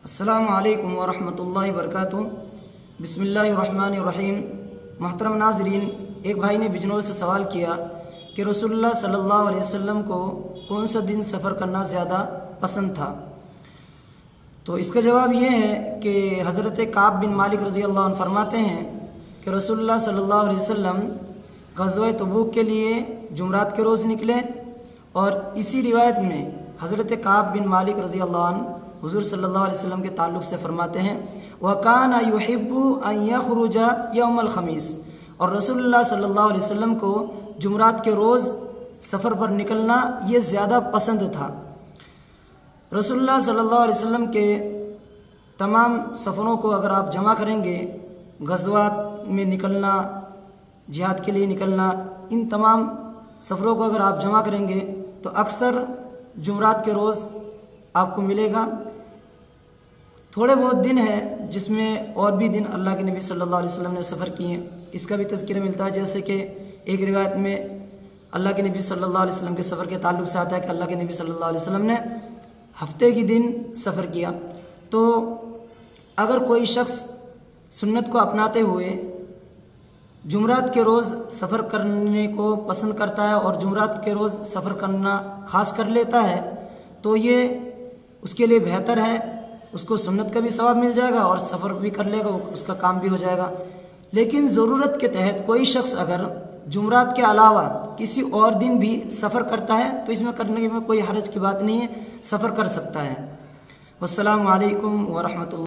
السلام علیکم ورحمۃ اللہ وبرکاتہ۔ بسم اللہ الرحمن الرحیم۔ محترم ناظرین، ایک بھائی نے بجنور سے سوال کیا کہ رسول اللہ صلی اللہ علیہ وسلم کو کون سا دن سفر کرنا زیادہ پسند تھا؟ تو اس کا جواب یہ ہے کہ حضرت کعب بن مالک رضی اللہ عنہ فرماتے ہیں کہ رسول اللہ صلی اللہ علیہ وسلم غزوہ تبوک کے لیے جمعرات کے روز نکلے، اور اسی روایت میں حضرت کعب بن مالک رضی اللہ عنہ حضور صلی اللہ علیہ وسلم کے تعلق سے فرماتے ہیں وَكَانَ يُحِبُّ أَن يَخْرُجَ يَوْمَ الْخَمِيسِ، اور رسول اللہ صلی اللہ علیہ وسلم کو جمعرات کے روز سفر پر نکلنا یہ زیادہ پسند تھا۔ رسول اللہ صلی اللہ علیہ وسلم کے تمام سفروں کو اگر آپ جمع کریں گے، غزوات میں نکلنا، جہاد کے لیے نکلنا، ان تمام سفروں کو اگر آپ جمع کریں گے تو اکثر جمعرات کے روز آپ کو ملے گا۔ تھوڑے بہت دن ہے جس میں اور بھی دن اللہ کے نبی صلی اللہ علیہ وسلم نے سفر کیے ہیں، اس کا بھی تذکرہ ملتا ہے، جیسے کہ ایک روایت میں اللہ کے نبی صلی اللہ علیہ وسلم کے سفر کے تعلق سے آتا ہے کہ اللہ کے نبی صلی اللہ علیہ وسلم نے ہفتے کی دن سفر کیا۔ تو اگر کوئی شخص سنت کو اپناتے ہوئے جمعرات کے روز سفر کرنے کو پسند کرتا ہے اور جمعرات کے روز سفر کرنا خاص کر لیتا ہے تو یہ اس کے لیے بہتر ہے، اس کو سنت کا بھی ثواب مل جائے گا اور سفر بھی کر لے گا، اس کا کام بھی ہو جائے گا۔ لیکن ضرورت کے تحت کوئی شخص اگر جمعرات کے علاوہ کسی اور دن بھی سفر کرتا ہے تو اس میں کرنے میں کوئی حرج کی بات نہیں ہے، سفر کر سکتا ہے۔ والسلام علیکم ورحمۃ اللہ۔